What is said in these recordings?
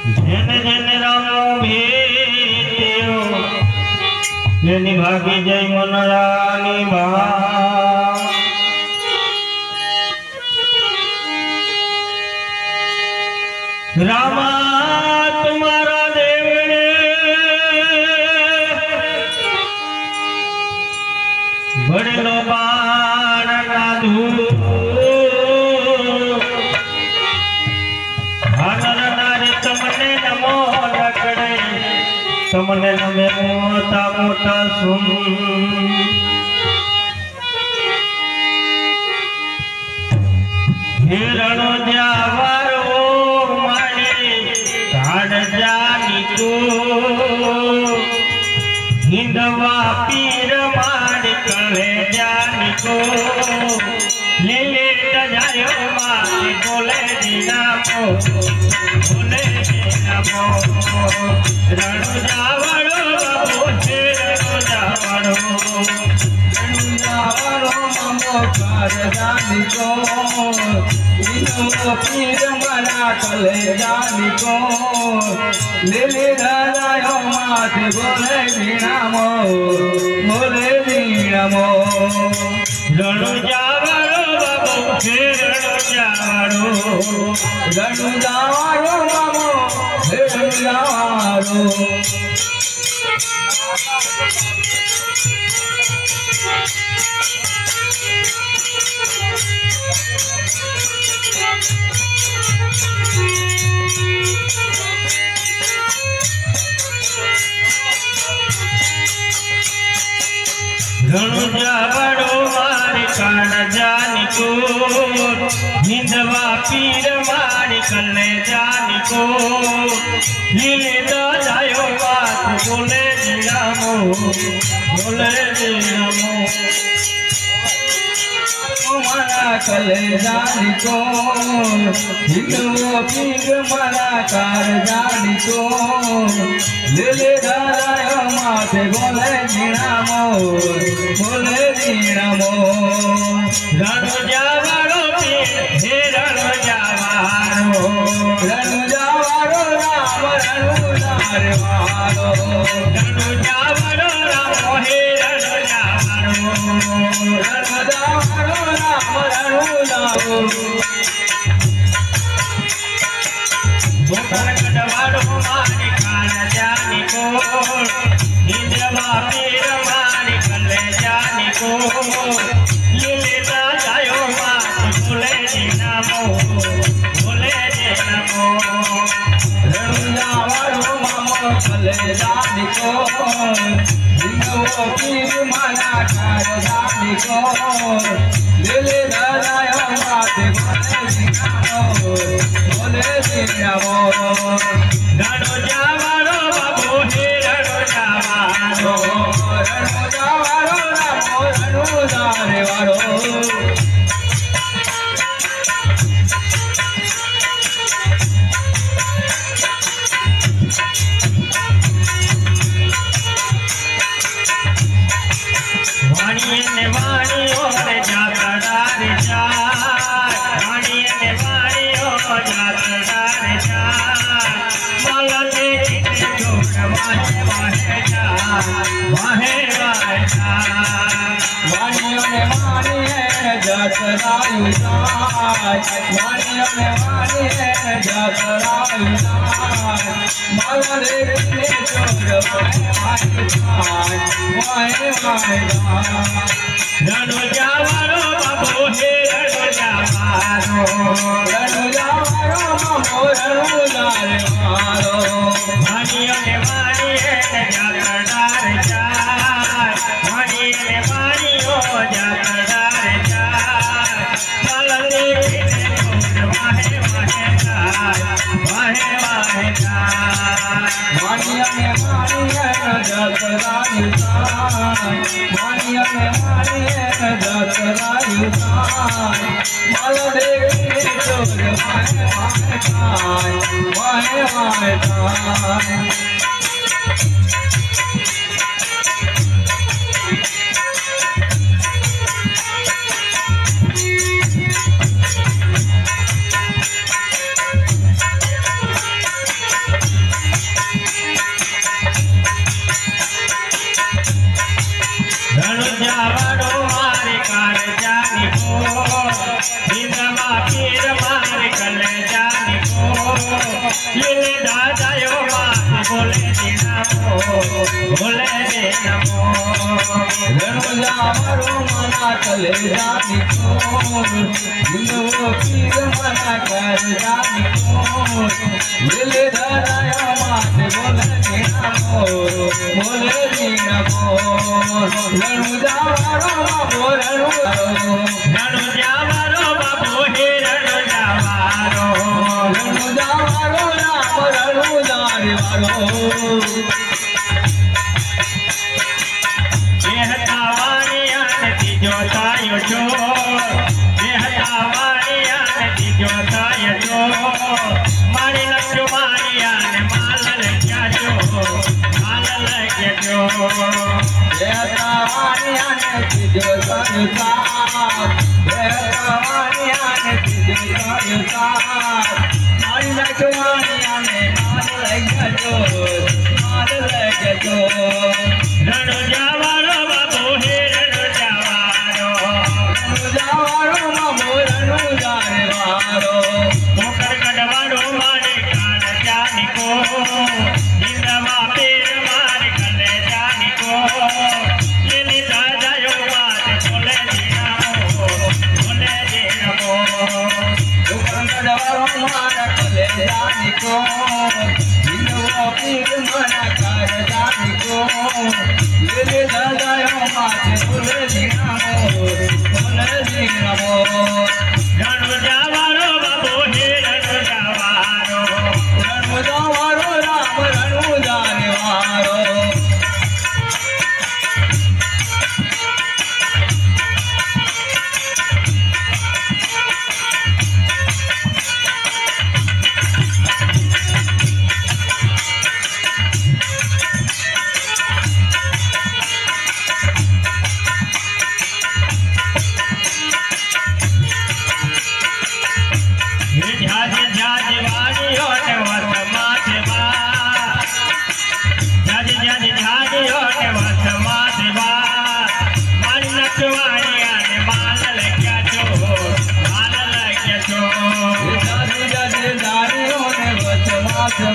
જેને જેને રામનો ભેટ્યો જેની ભાગી જય મનરાની બા રામા તમારા દેવને ભરેલો બાણ કાઢું તમને નમો લકડે તમને નમે મોટા મોટા સુન હિરણો જાવારો મારે કાઢ જાનીકો હિંદવા પીર મારે કળે જાનીકો લીલે તજાયો મારે બોલે દીનામો બોલે દીનામો રણુ જાવાળો બાબો છે રણુ જાવાળો મમો કર જાનીકો હિંદવો પીર મારા કળે જાનીકો લીલે તજાયો મારે બોલે દીનામો બોલે દીનામો રણુ જાવાળો બાબો છે રણુ જાવાળો મામો રણુ જાવાળો રણુ જાવાળો મારે કાન જાનીકો હિંદવા પીર મારે કલ્લે જાનીકો લીલે દાયો વાત બોલે દીનામો બોલે દીનામો મારા કલ્લે જાનીકો હિંદવો પીર મારા કાર જાનીકો લીલે દાયો માથે બોલે દીનામો બોલે દીનામો રણુ જાવાળો પીર હે રણુ જાવાળો રામ રણુ જાવાળો રણુ જાવાળો રામ હે રણુ જાવાળો રામ રણુ જાવાળો ગોકળ કડવાળો મારી કાન જાનીકો હિંદવા પીર મારી કલ્લે જાનીકો લીલે જાયો માત બોલે દીનામો બોલે દીનામો રણુ જાવાળો મામો કલ્લે જાનીકો હિંદવો પીર મારા કાર જાનીકો લીલે જાયો માત બોલે દીનામો બોલે દીનામો રણુ જાવાળો બાબો હે રણુ જાવાળો રામો રણુ જાવાળો વાણીએ ને વાણીઓ રે જાતડા રે ચાર વાણીએ ને વાણીઓ જાતડા રે ચાર માલા દેખીને જોગ વાહે વાહે જા વાહે વાહે જા વાણીઓ ને વાણીએ જાતડા રે ચાર વાણીઓ ને વાણીએ જાતડા રે ચાર માલા દેખીને જોગ વાહે વાહે જા વાહે વાહે જા રણુ જાવાળો બાબો હે રણુ જાવાળો મામો રણુ જાવાળો વાણીઓ ને વાણીએ જાતડા રે ચાર વાણીએ ને વાણીઓ જાતડા રે ચાર માલા દેખીને વાહે વાહે જાય વાહે વાહે જાય વાણીઓ ને વાણીએ જાતડા રે ચાર વાણીઓ ને વાણીએ જાતડા રે ચાર માલા દેખીને વાહે વાહે જાય વાહે વાહે જાય बोले जी नमो बोले जी नमो रनुजा मारो मना कले जानी कोन जिंदो पीर मना कर जानी कोन दिल धराया माते बोले जी नमो बोले जी नमो रनुजा मारो बाबो रनुजा मारो बाबो हे रनुजा मारो राम रनुजा रे वारो जोतायो जो बेहतावारिया नदी जोतायो जो मारी लक्ष्य मारिया ने माल लग्या जो बेहतावारिया नदी जोतायो बेहतावारिया नदी जोतायो मारी लक्ष्य मारिया ने माल लग्या जो रनुजा वारो बाबू हे मोकर गढ़वारो मारे कान जानी को जिंदवा पेर मारे कले जानी को ये निदा जायो बात बोले जी नमो बोले जी नमो मोकर गढ़वारो मारे कले जानी को जिंदवा पेर मारे कान जानी को ये निदा जायो बात बोले जी नमो बोले जी नमो रनुजा वारो बाबू हे रनुजा वारो राम रनुजा रे वारो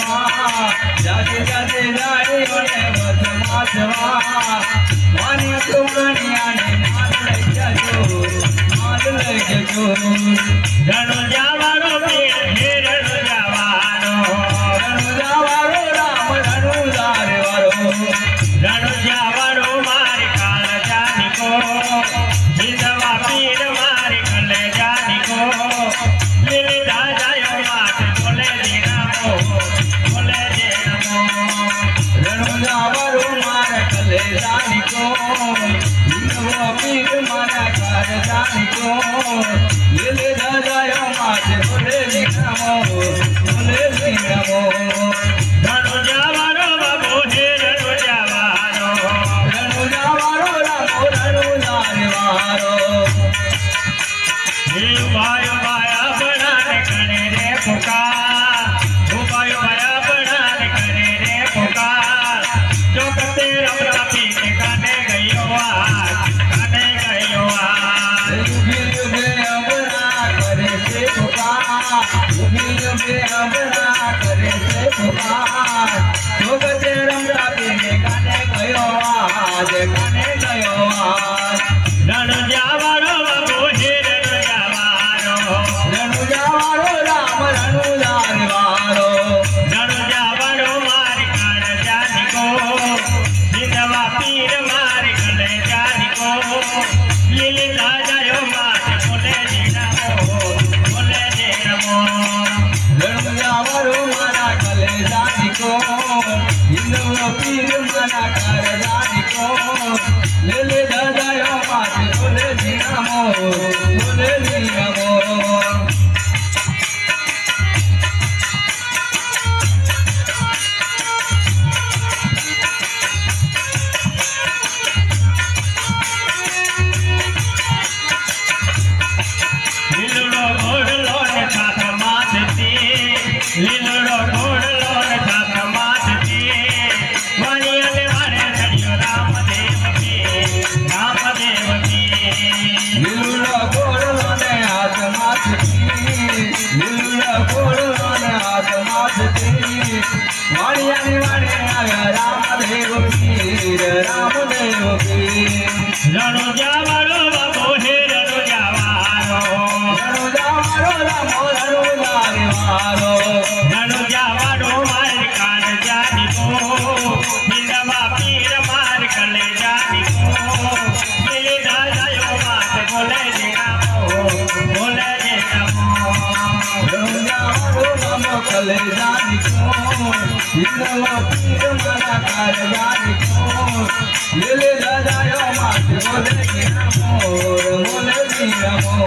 जाते जाते जारी होने बदमाशवा मानी तुम्हारिया ने माल लग जो रनुजा वारो हे रनुजा वारो राम रनुजा रे वारो रनुजा वारो मारे काल जानी को जिंदवा पीर मारे कले जानी को लिली जायो मात बोले जी नमो बोले जी नमो रनुजा वारो मारे कले जानी को जिंदवा पीर मारे काल जानी को लिली जायो मात बोले जी नमो बोले जी नमो रनुजा वारो बाबू हे रनुजा वारो राम रनुजा रे वारो हे भायो भाया बनाने करे रे पुकार ओ भायो भाया बनाने करे रे पुकार जो कते रमता पीने काने गयो आज काने गयो आज युगे युगे अबरा करे से पुकार युगे युगे अबरा करे से पुकार जो कते रमता पीने काने गयो आज रनुजा वारो बाबू हे रनुजा वारो राम रनुजा रे वारो रनुजा वारो मारे कान जानी को जिंदवा पीर मारे कले जानी को लिली जायो मात बोले जी नमो बोले जी नमो रनुजा वारो मारा कले जानी को हिंदू पीर मारा कर जानी को ले जायो मात बोले जी नमो बोले जी नमो लीलो घोड़लो ने साथ माथती लीलो घोड़लो ने साथ माथती वालिया ने वारे चढ़ियो रामदेव की लीलो घोड़लो ने हाथ माथती लीलो घोड़लो ने हाथ माथती वालिया ने वारे વારો રણુજાવાળો માર કાન જાની કો હિંદવા પીર માર કલે જાની કો દિલે દાદાયો માત બોલે જે નામો બોલે જે નામો રણુજાવાળો નામો કલે જાની કો હિંદવા પીર મારા કાર જાની કો દિલે દાદાયો માત બોલે જે નામો બોલે જે નામો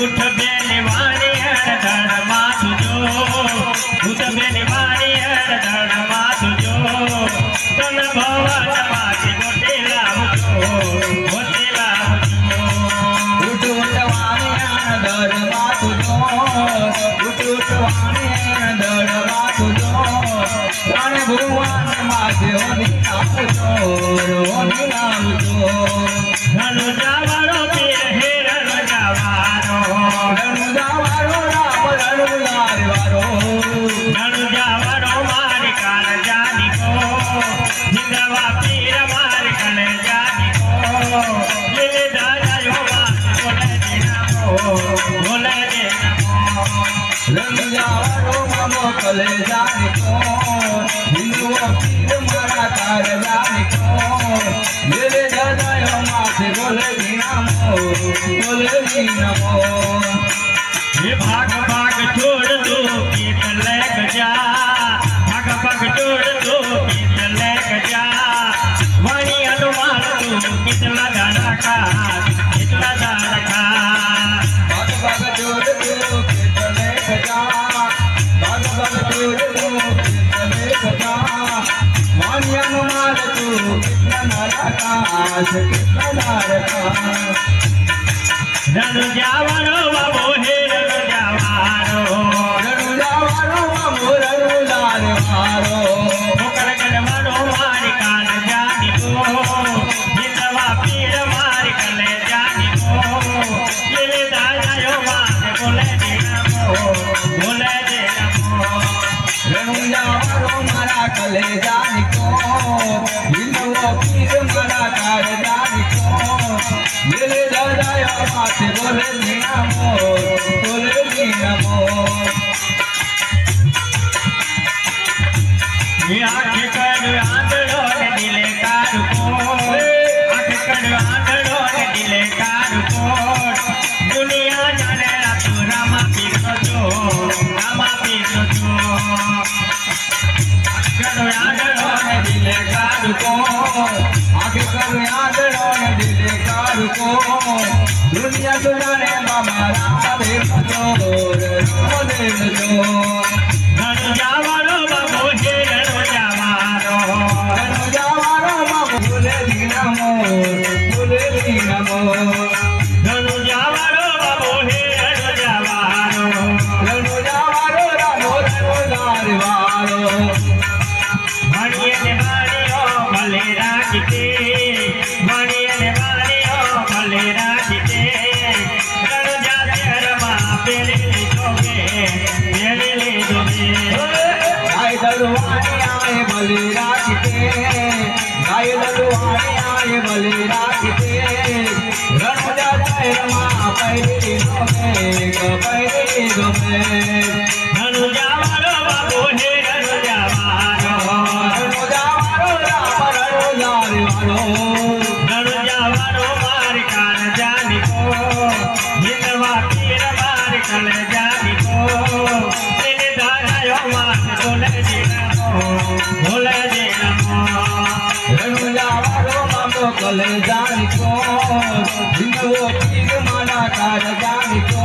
उठ बेने वाणी धड़ माथु जो उठ बेने वाणी धड़ माथु जो तन भवन माथे गोटे लावजो गोटे लावजो उठ उठ वाणी धड़ माथु जो उठ उठ वाणी धड़ माथु जो रण भुवन माथे होनी लावजो होनी लावजो रणुजावाळो पीर हे रणुजावाळो रणुजावाळो राम रणुलार वारो रणुजावाळो मारी काल जानी को हिंदवा पीर मारी काल जानी को दिले दादायो मात बोले जे नामो बोले जे नामो रणुजावाळो मामो कले जानी को हिंदुआ पीर मारा कार जानी को दिले दादायो माथे बोले जी नामो बोले जी नामो ये भाग भाग छोड़ दो कीत लेक जा भाग भाग छोड़ दो कीत लेक जा वाणी अनुमान तू कितना दाना का कितना दाना का भाग भाग जोड़ दो कितने खजा भाग भाग जोड़ दो कितने खजा वाणी अनुमान तू कितना नारकाश कितना नारकाश रणुजावाळो बाबो हे रणुजावाळो रणुजावाळो बाबो रणुलार वारो मुकर गडवाळो मारी काल जानी को हिंदवा पीर मारी कले जानी को दिले दादायो माते बोले जे नामो बोले जे नामो रणुजावाळो मारा कले जानी को हिंदुआ पीर मारा कार जानी को दिले दादायो माथे बोले जी नामो बोले जी नामो ये आँख कर आंधळो ने दिले कारू को आँख कर आंधळो ने दिले कारू को दुनिया जाने तू रामा पीर जो रामा पीर जो कर आंधळो ने दिले कारू को आगे कर आंधळो ने दिले कारू को दुनिया सुनाने बाबा राम देव जो बोले जो रणुजावाळो बाबो हे रणुजावाळो रणुजावाळो बाबो बोले जी नामो बोले जी नामो रणुजावाळो बाबो हे रणुजावाळो रणुजावाळो रामो रणुलार वारो वाणिये ने वाणियो भले राखीते वाणिये ने वाणियो भले राखीते रणुजा शहरमा पेले जोगे गाय दलवाणी आए भले राखते गाय दलवाणी आए भले राखते रणुजा शहरमा पहले गमे रणुजावाळो बाबो हे रणुजावाळो रणुजावाळो राम रणुलार वारो रणुजावाळो मारी काल जानी को हिंदवा पीर मारी काल जानी को दिले दादायो मात बोले जे नामो बोले जे नामो रणुजावाळो मामो कले जानी को हिंदुआ पीर मारा कार जानी को